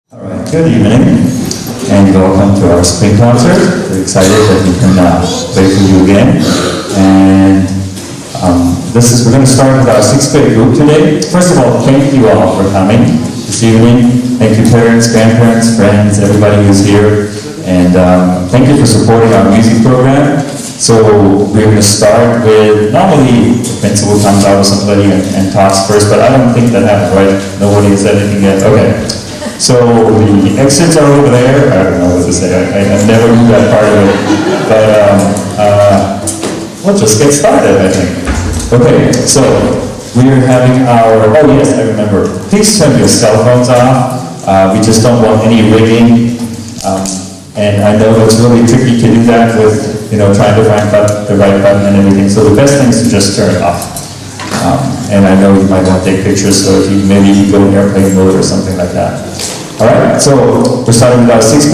All right, good evening, and welcome to our spring concert. We're excited that we can play for you again. And we're going to start with our sixth grade group today. First of all, thank you all for coming this evening. Thank you parents, grandparents, friends, everybody who's here. And thank you for supporting our music program. So we're going to start with, normally the principal comes out with somebody and talks first, but I don't think that happened, right? Nobody has said anything yet? Okay. So the exits are over there. I don't know what to say. I never knew that part of it. But we'll just get started, I think. Okay, so we're having our, oh yes, I remember. Please turn your cell phones off. We just don't want any ringing. And I know it's really tricky to do that with, trying to find the right button and everything. So the best thing is to just turn it off. And I know you might want to take pictures, so if maybe you go in airplane mode or something like that. All right, so we're starting with our sixth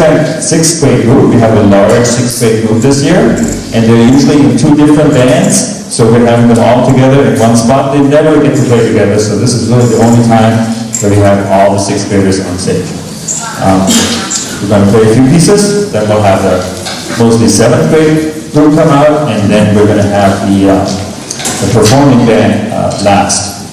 grade group. We have a large sixth grade group this year, and they're usually in two different bands, so we're having them all together in one spot. They never get to play together, so this is really the only time that we have all the sixth graders on stage. We're going to play a few pieces, then we'll have the mostly seventh grade group come out, and then we're going to have the performing band last.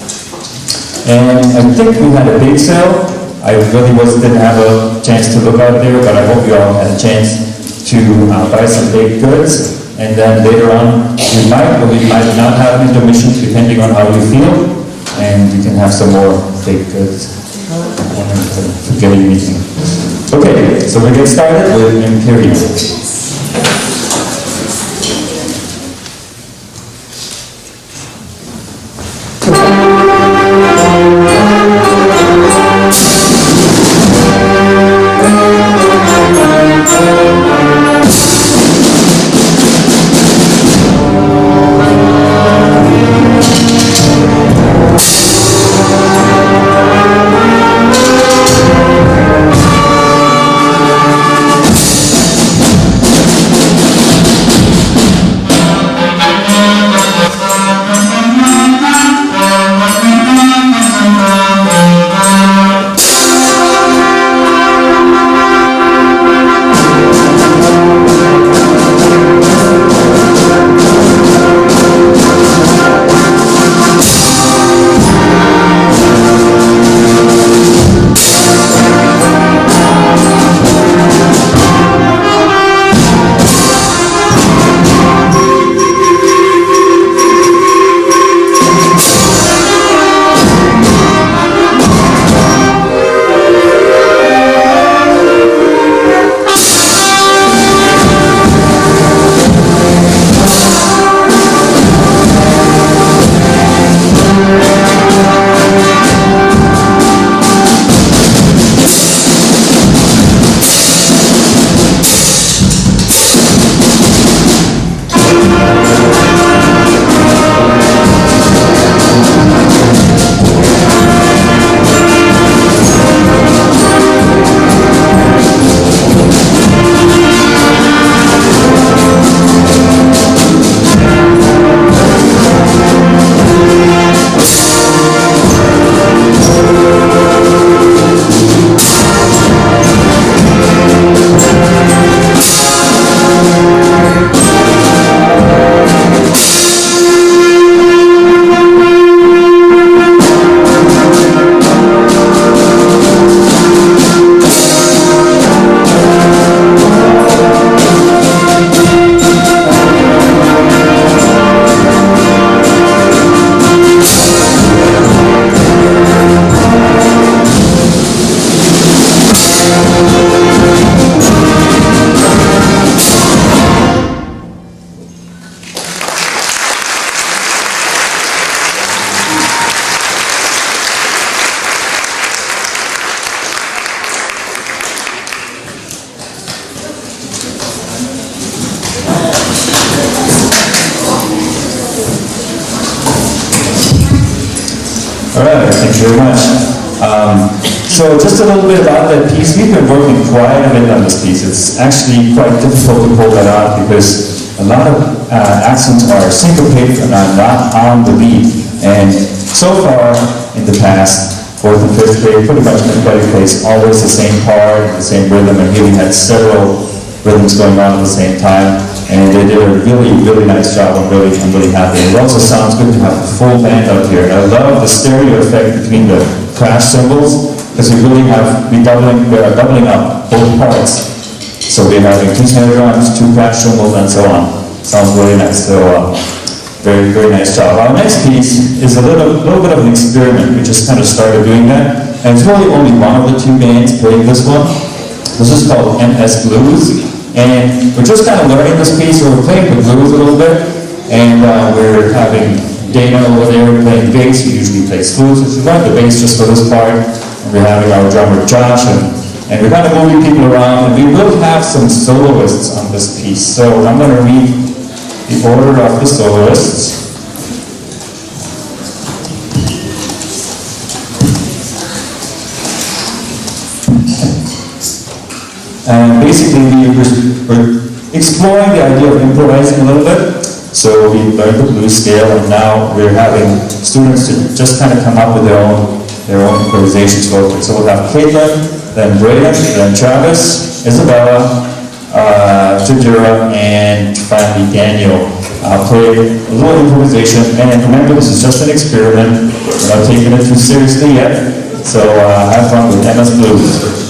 And I think we had a bake sale. I really didn't have a chance to look out there, but I hope you all had a chance to buy some baked goods. And then later on, we might not have intermissions depending on how you feel, and you can have some more baked goods. Forgetting anything. Okay, so we get started with Imperial. Thank you very much. So just a little bit about that piece. We've been working quite a bit on this piece. It's actually quite difficult to pull that out because a lot of accents are syncopated and are not on the beat. And so far in the past, 4th and 5th grade, pretty much everybody plays always the same part, the same rhythm, and here we had several rhythms going on at the same time, and they did a really, really nice job. I'm really happy. It also sounds good to have a full band out here. And I love the stereo effect between the crash cymbals, because we are doubling up both parts. So we're having 2 snare drums, 2 crash cymbals, and so on. Sounds really nice. So very, very nice job. Our next piece is a little bit of an experiment. We just kind of started doing that, and it's really only one of the 2 bands playing this one. This is called MS Blues, and we're just kind of learning this piece, so we're playing the blues a little bit, and we're having Dana over there playing bass. He usually plays flute, so she learned the bass just for this part, and we're having our drummer Josh, and we're kind of moving people around, and we will have some soloists on this piece. So I'm going to read the order of the soloists. And basically we're exploring the idea of improvising a little bit. So we learned the blues scale, and now we're having students to just kind of come up with their own improvisations. So we'll have Caitlin, then Braden, then Travis, Isabella, Tajira, and finally Daniel. Play a little improvisation, and remember, this is just an experiment. We're not taking it too seriously yet, so have fun with MS Blues.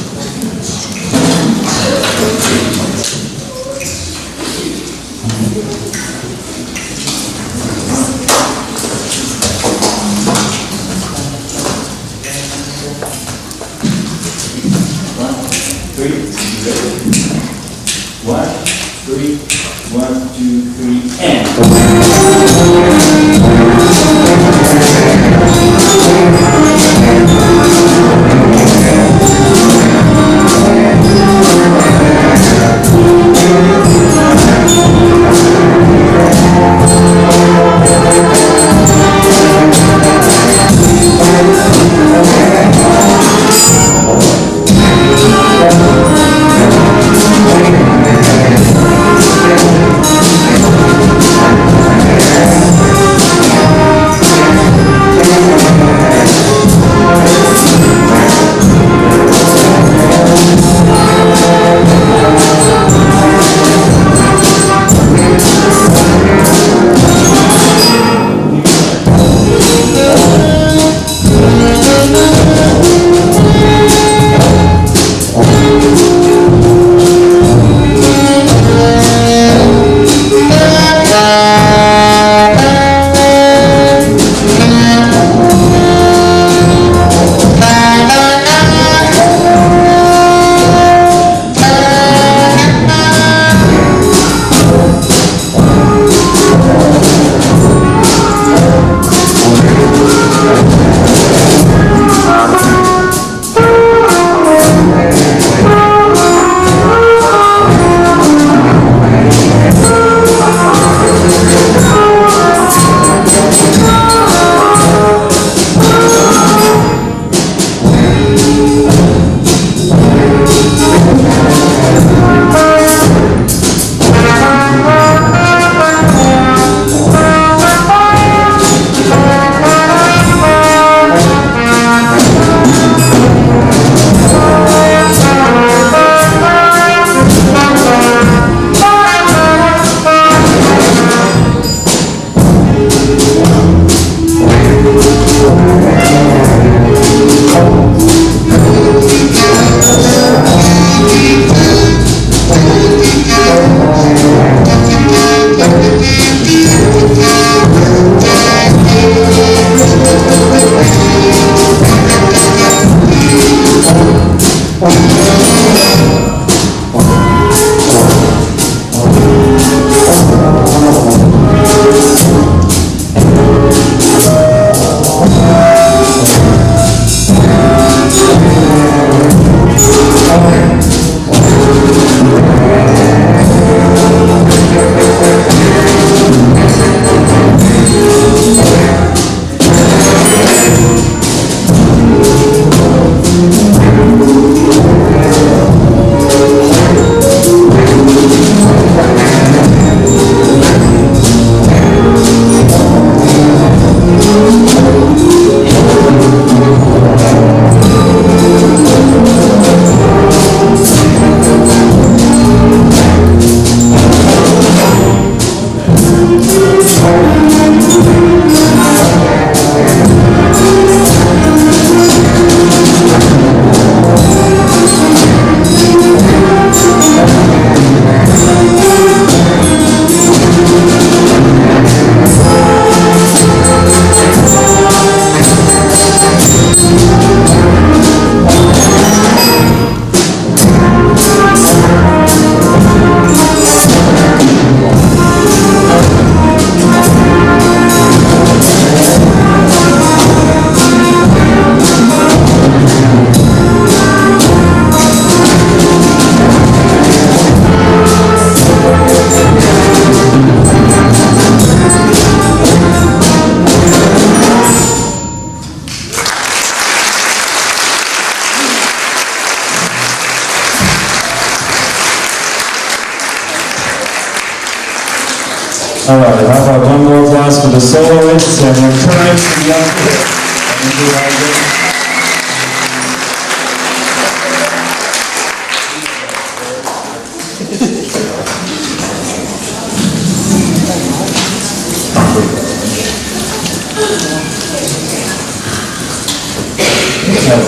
All right, how about one more applause for the soloists and encourage the young kids.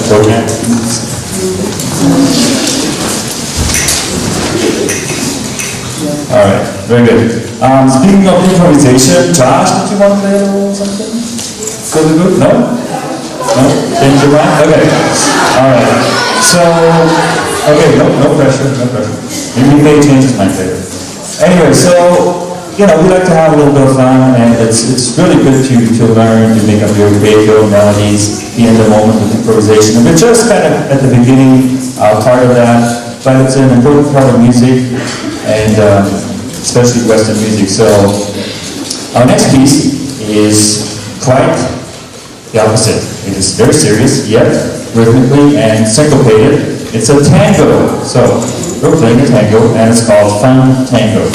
Program. All right, very good. Speaking of improvisation, Josh, did you want to play a little something? Go to the group? No? No? Change your mind? Okay. All right. So, okay, no pressure, no pressure. You may change his mind later. Anyway, so, you know, we like to have a little bit of fun, and it's really good to learn to make up your radio melodies, be in the moment with improvisation. And we're just kind of at the beginning part of that, but it's an important part of music, and especially Western music. So our next piece is quite the opposite. It is very serious, yet rhythmically and syncopated. It's a tango. So we're playing a tango, and it's called Fun Tango.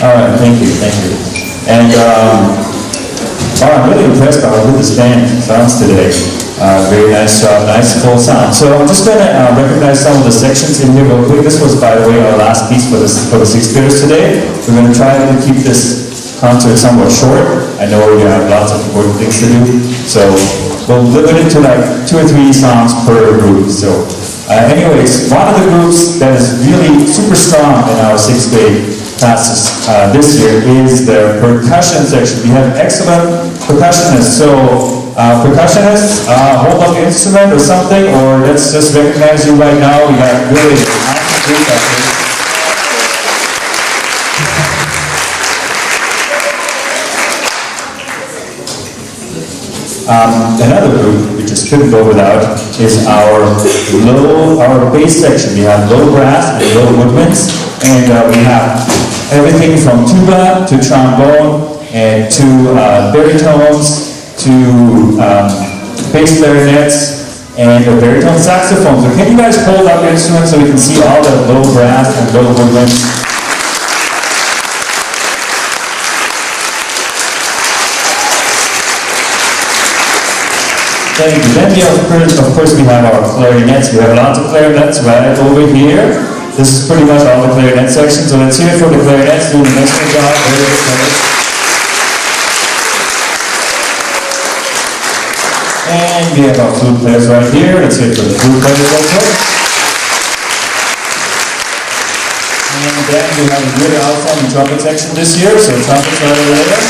All right, thank you. And I'm really impressed by how good this band sounds today. Very nice job, nice full sound. So I'm just going to recognize some of the sections in here real quick. This was, by the way, our last piece for the sixth graders today. We're going to try to keep this concert somewhat short. I know you have lots of important things to do, so we'll limit it to like 2 or 3 songs per group. So anyways, one of the groups that is really super strong in our 6th grade classes this year is the percussion section. We have excellent percussionists. So percussionists, hold up the instrument or something, or let's just recognize you right now. We got really awesome group out here. Another group we just couldn't go without is our bass section. We have low brass and low woodwinds, and we have everything from tuba to trombone and to baritones to bass clarinets and a baritone saxophone. So can you guys hold up your instruments so we can see all the low brass and low woodwinds? Thank you. Then of course we have our clarinets. We have lots of clarinets right over here. This is pretty much all the clarinet section. So let's hear it for the clarinets doing an excellent job. Very good. And we have our flute players right here. Let's hear it for the flute players also. And then we have a really outstanding trumpet section this year. So trumpets right over there.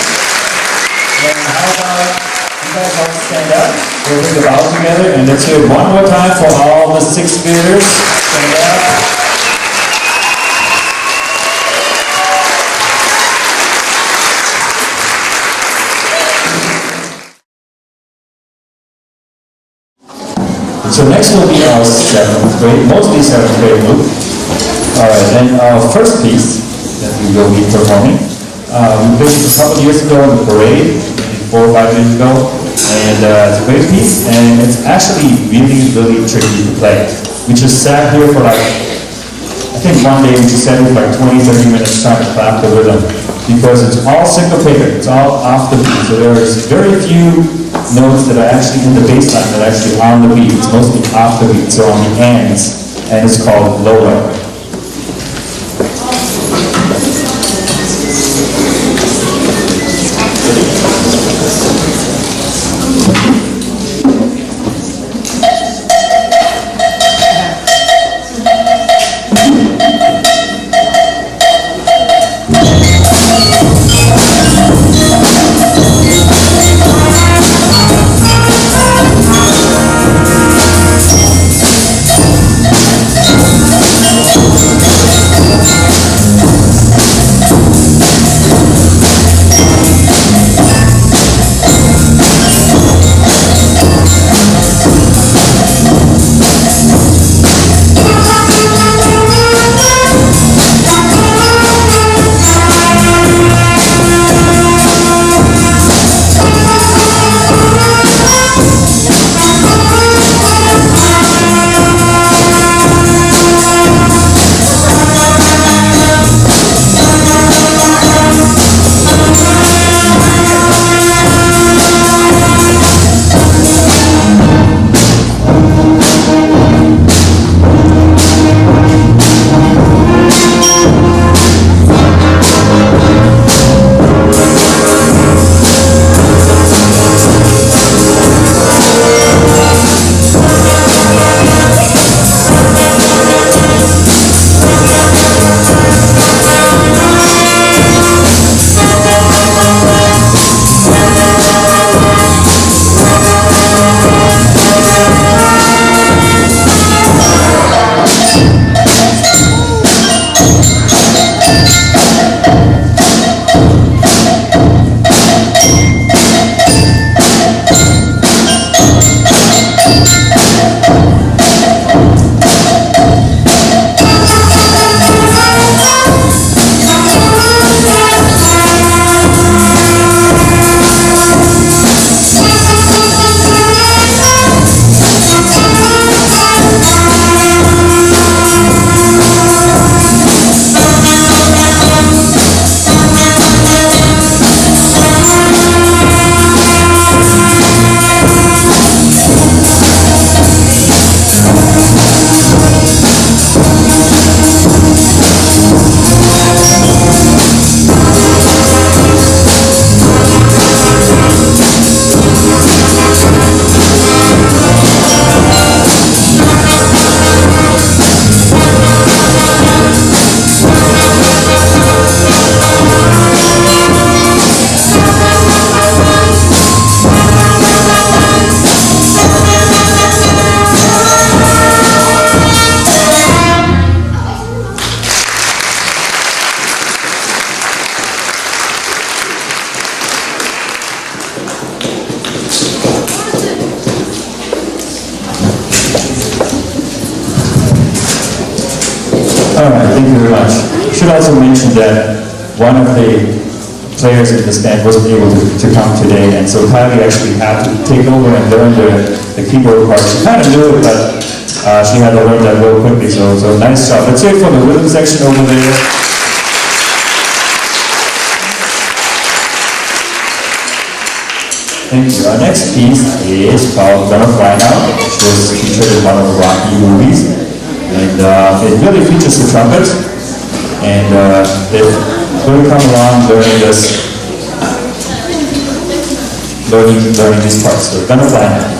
And how about you guys all stand up? We'll bring the bow together, and let's hear it one more time for all the sixth graders. Stand up. So next will be our seventh grade, mostly seventh grade group. Alright, and our first piece that we will be performing, we played this a couple of years ago in the parade, 4 or 5 years ago. And it's a great piece, and it's actually really, really tricky to play. We just sat here for like, I think one day we just sat here for like 20-30 minutes trying to clap the rhythm, because it's all syncopated, it's all off the beat. So there's very few notes that are actually in the bass line that are actually on the beat. It's mostly off the beat, so on the ends, and it's called lower. All right, thank you very much. I should also mention that one of the players in this band wasn't able to come today, and so Kylie actually had to take over and learn the keyboard part. She kind of knew it, but she had to learn that real quickly, so nice job. Let's hear it for the rhythm section over there. Thank you. Our next piece is called Gonna Fly Now, which was featured in one of the Rocky movies. And it really features the trumpet. And they're going to come along learning these parts. So Gonna Fly Now.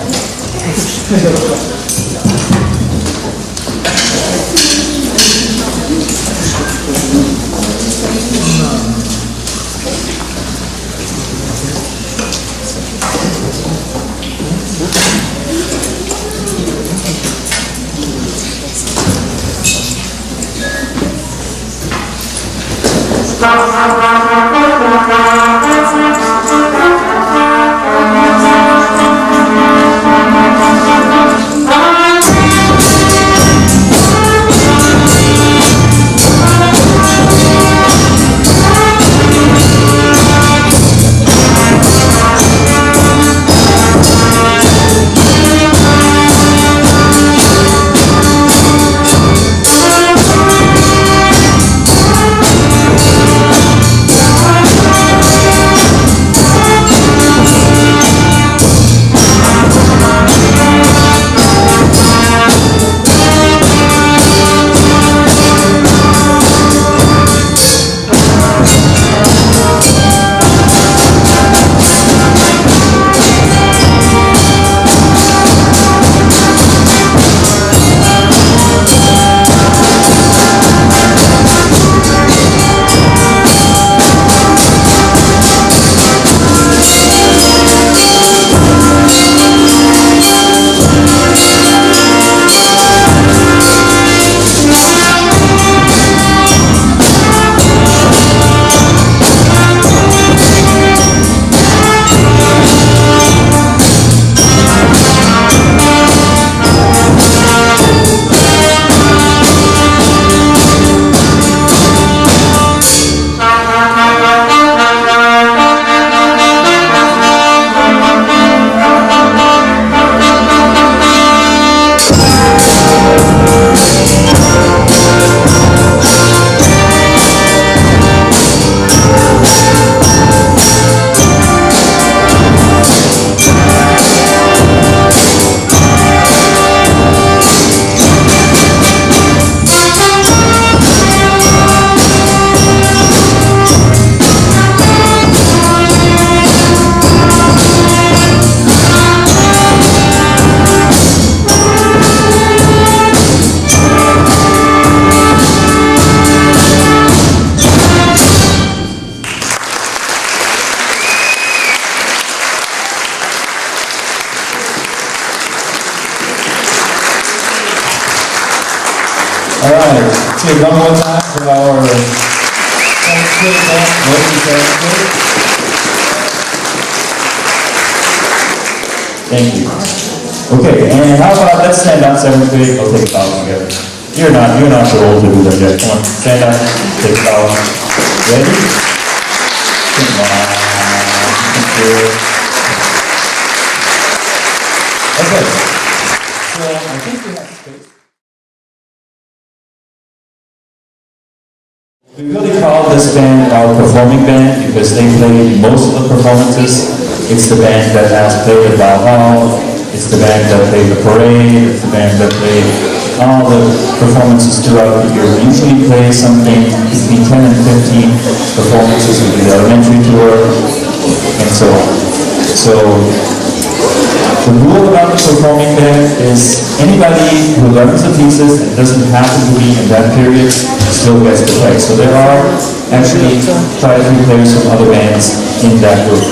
All right, let's do one more time for our Thank you. Okay, and how about let's stand up, 7th grade, we'll take a bow together. You're not too old to do that yet. Come on, stand up, take a bow. Ready? Come on. Thank you. Okay, so I think we have space. We really call this band our performing band because they play most of the performances. It's the band that has played at Valhalla, it's the band that played the parade, it's the band that played all the performances throughout the year. We usually play something between 10 and 15 performances with the elementary tour, and so on. So, the rule about the performing band is anybody who learns the pieces and doesn't happen to be in that period still gets to play. So there are actually quite a few players from other bands in that group.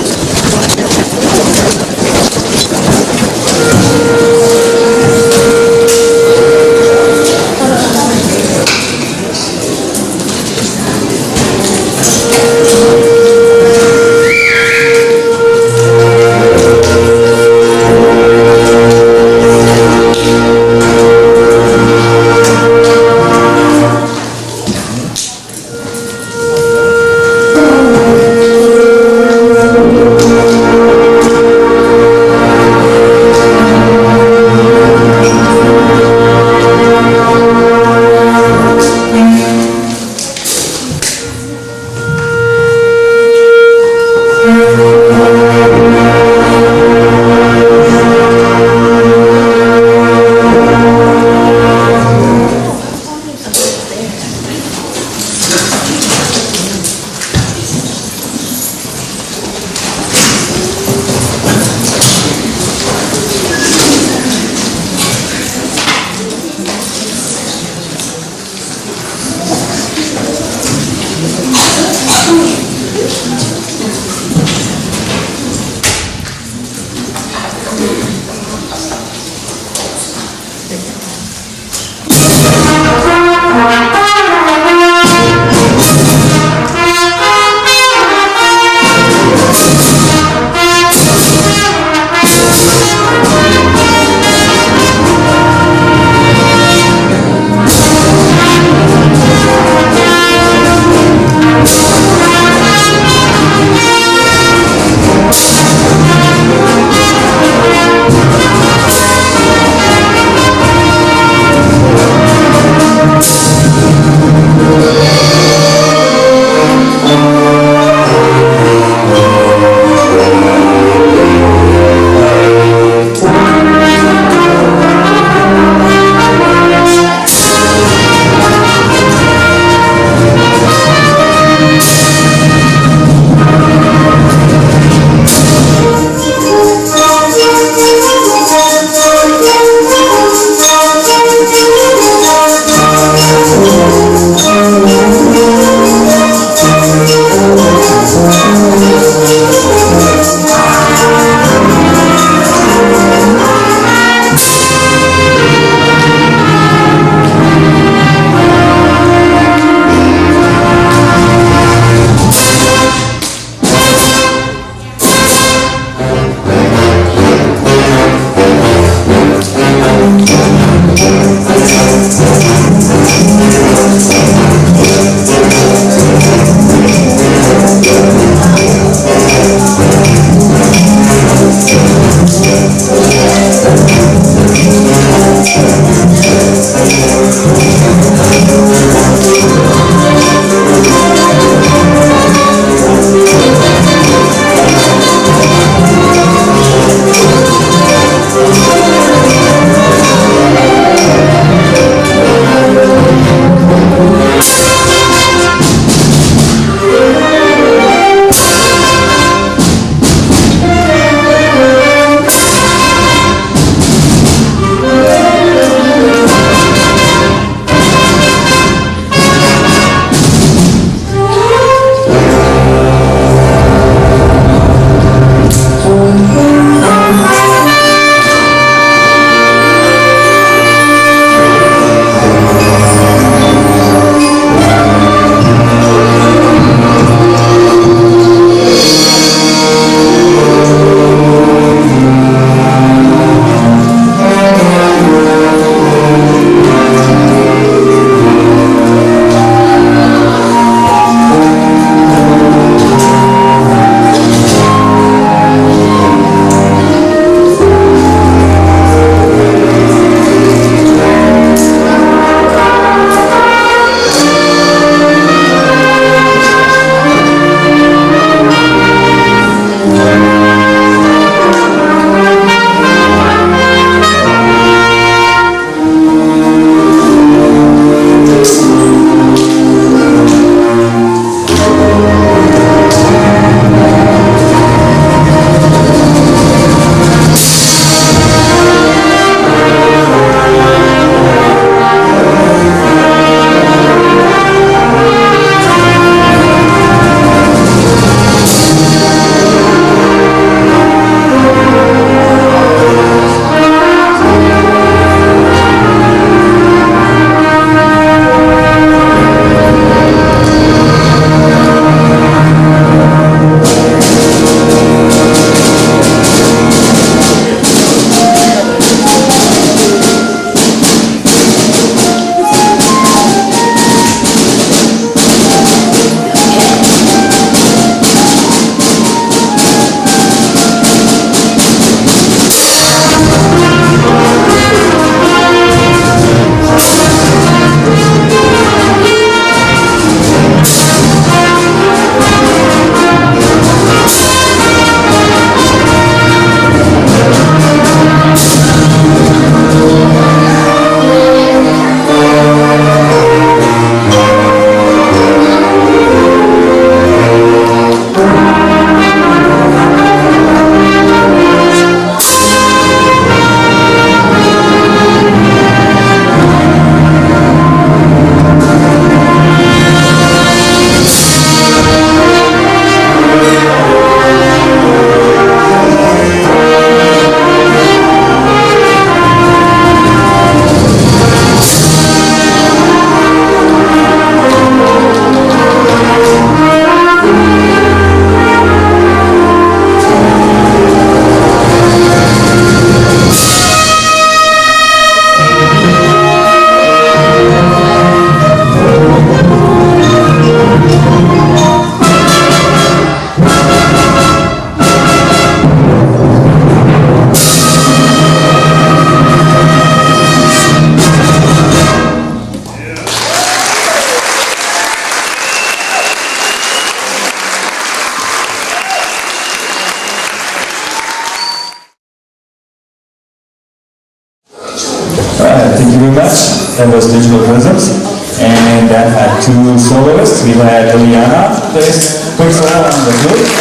that was Digital Rhythms, and that had two soloists. We had Liliana, plays quick solo on the flute,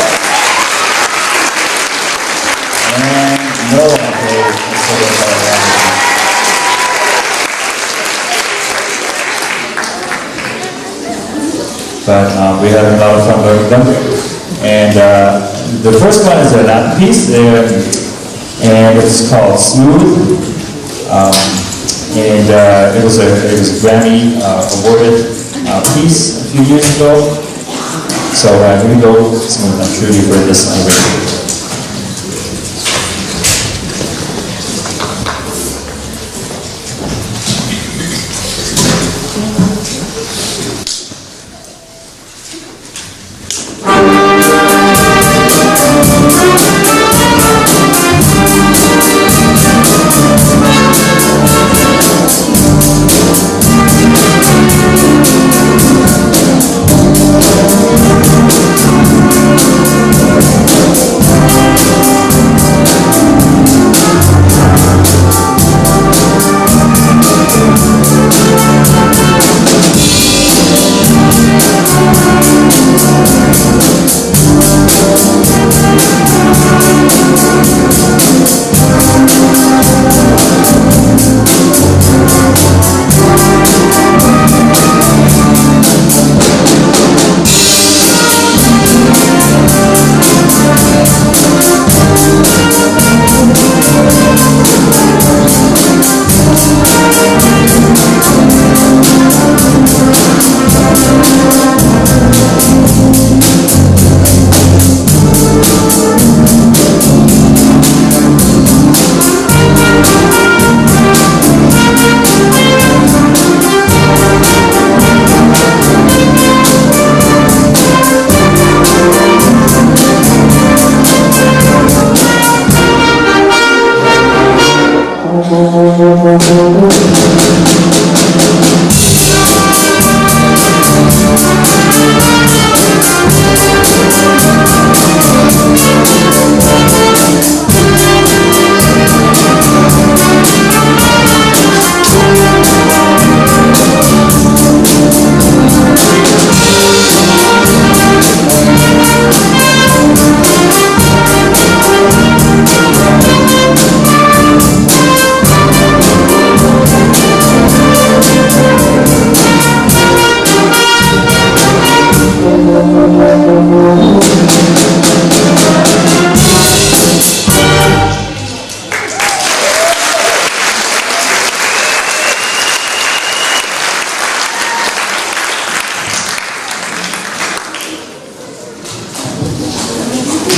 and Noah played the solo violin. But we had a lot of fun learning them. And the first one is a Latin piece, and it's called Smooth. It was a Grammy awarded piece a few years ago. So here we go, Smooth. I'm sure you've heard this on the radio.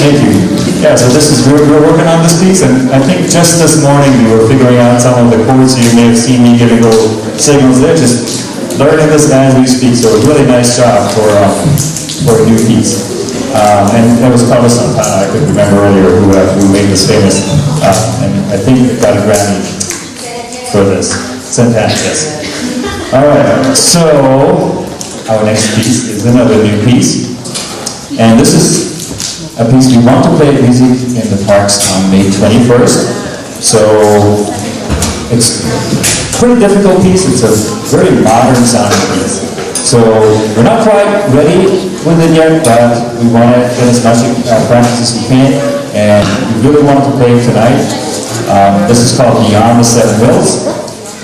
Thank you. Yeah, so we're working on this piece, and I think just this morning we were figuring out some of the chords. You may have seen me giving little signals there, just learning this as we speak, so a really nice job for a new piece. And it was Carlos Santana, I could remember earlier, who made this famous, and I think it got a Grammy for this. Santana, yes. All right, so our next piece is another new piece, and this is a piece we want to play music in the parks on May 21st. So it's a pretty difficult piece. It's a very modern sounding piece. So we're not quite ready with it yet, but we want to get as much practice as we can, and we really want to play it tonight. This is called Beyond the Seven Hills,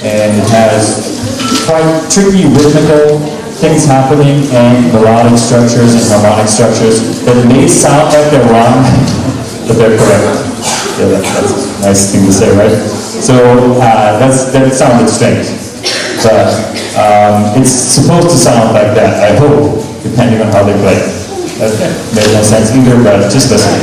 and it has quite tricky rhythmical things happening and melodic structures and harmonic structures that may sound like they're wrong, but they're correct. Yeah, that's a nice thing to say, right? So that sounded strange, but it's supposed to sound like that, I hope, depending on how they play. That made no sense either, but just listen.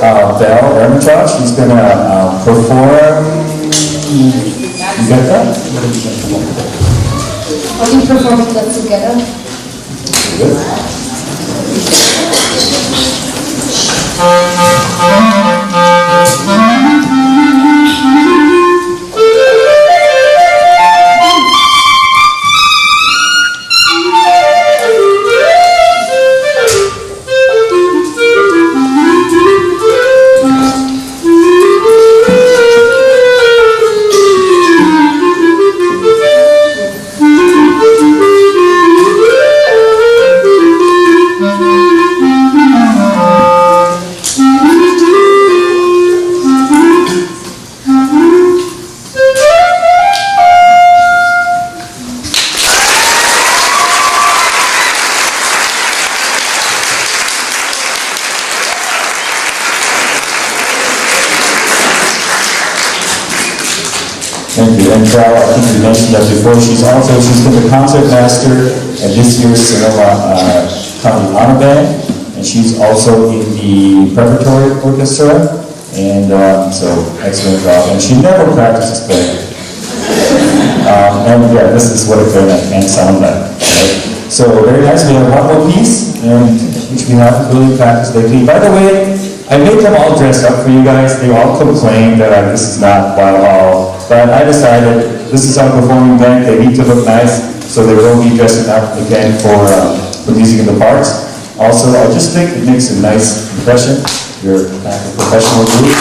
Belle Hermitage. She's going to perform. You got that? Are you performing that together? Good. Thank you. And Carol, I think you mentioned that before, she's been the concert master at this year's Sonoma County Honor Band, and she's also in the preparatory orchestra, and so excellent job. And she never practices playing. And yeah, this is what a clarinet can sound like. Right? So very nice. We have one more piece, and which we haven't really practiced lately. By the way, I made them all dressed up for you guys. They all complained that this is not wild hall. But I decided this is our performing band. They need to look nice, so they will be dressing up again for music in the parks. Also, I just think it makes a nice impression. You're a professional group.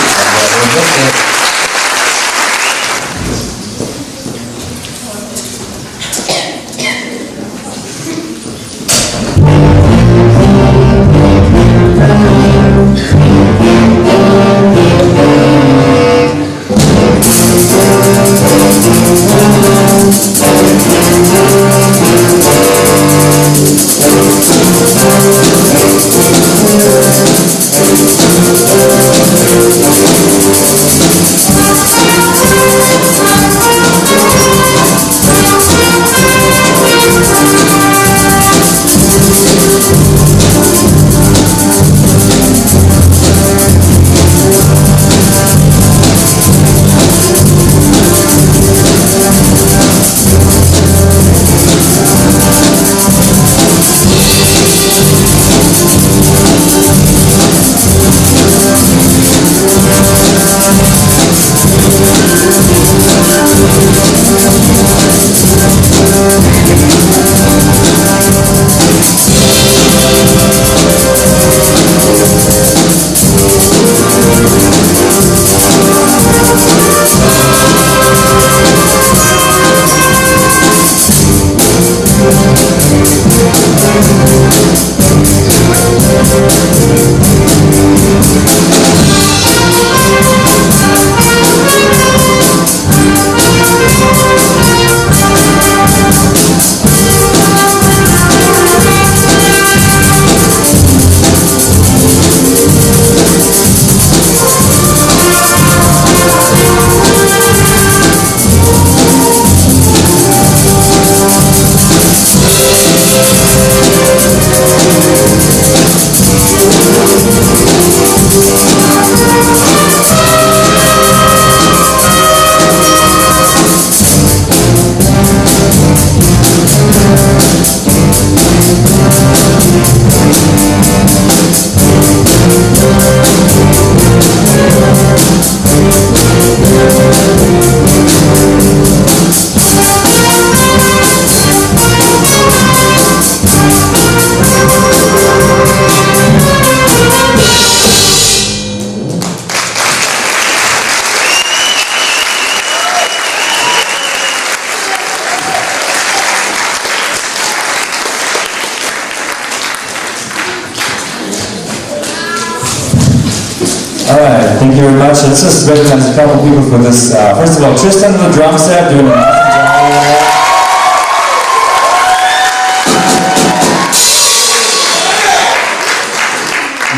Alright, thank you very much. Let's just recognize a couple people for this. First of all, Tristan on the drum set doing an awesome job.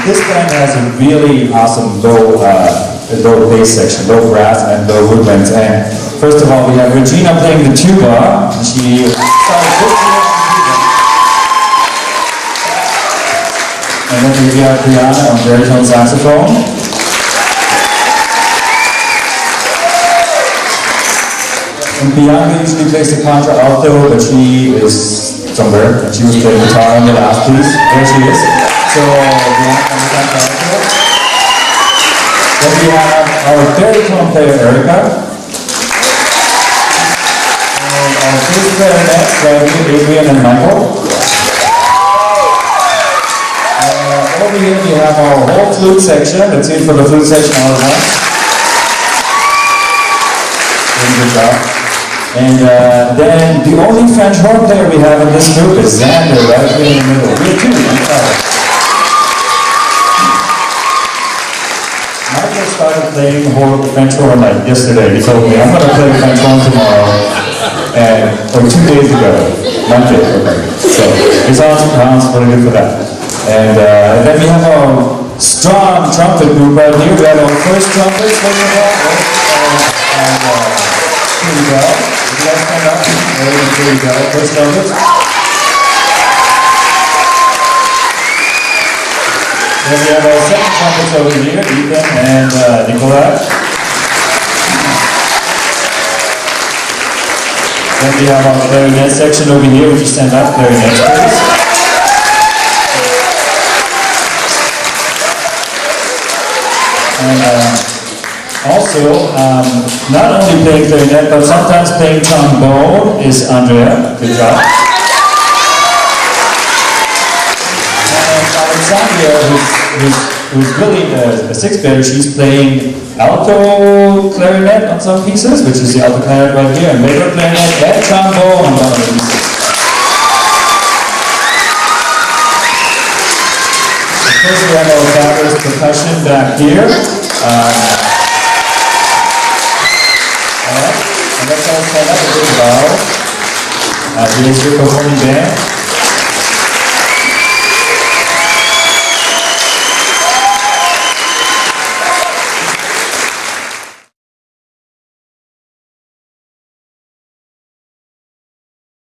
This band has a really awesome low bass section, low brass and low woodwinds. And first of all, we have Regina playing the tuba. She started 15 years on tuba. And then we have Brianna on baritone saxophone. And Bianca usually plays the contralto, but she is somewhere, and she was playing guitar in the last piece. There she is. So, Bianca on the contralto. Then we have our baritone player, Erica. And our first clarinet, Adrian and Michael. Over here we have our whole flute section. Let's see it for the flute section all at once. Good job. And then the only French horn player we have in this group is Xander, right here in the middle. We have two. Michael started playing French horn like yesterday. He told me, I'm going to play French horn tomorrow. Or 2 days ago. Monday, okay. So, it's awesome. Pretty good for that. And then we have our strong trumpet group right here. We have our first trumpet. Here we go. If you guys stand up. Here we go. First trumpet. Then we have our second trumpets over here, Ethan and Nikolai. Then we have our clarinet section over here. Would you stand up, clarinet, please? And also, not only playing clarinet, but sometimes playing trombone is Andrea. Good job. And Alexandria, who's really a sixth player, she's playing alto clarinet on some pieces, which is the alto clarinet right here, and major clarinet and trombone on one of the pieces. Of course, we have our fabulous percussion back here. Alright, and let's all stand up a big bow. Here's your performing band.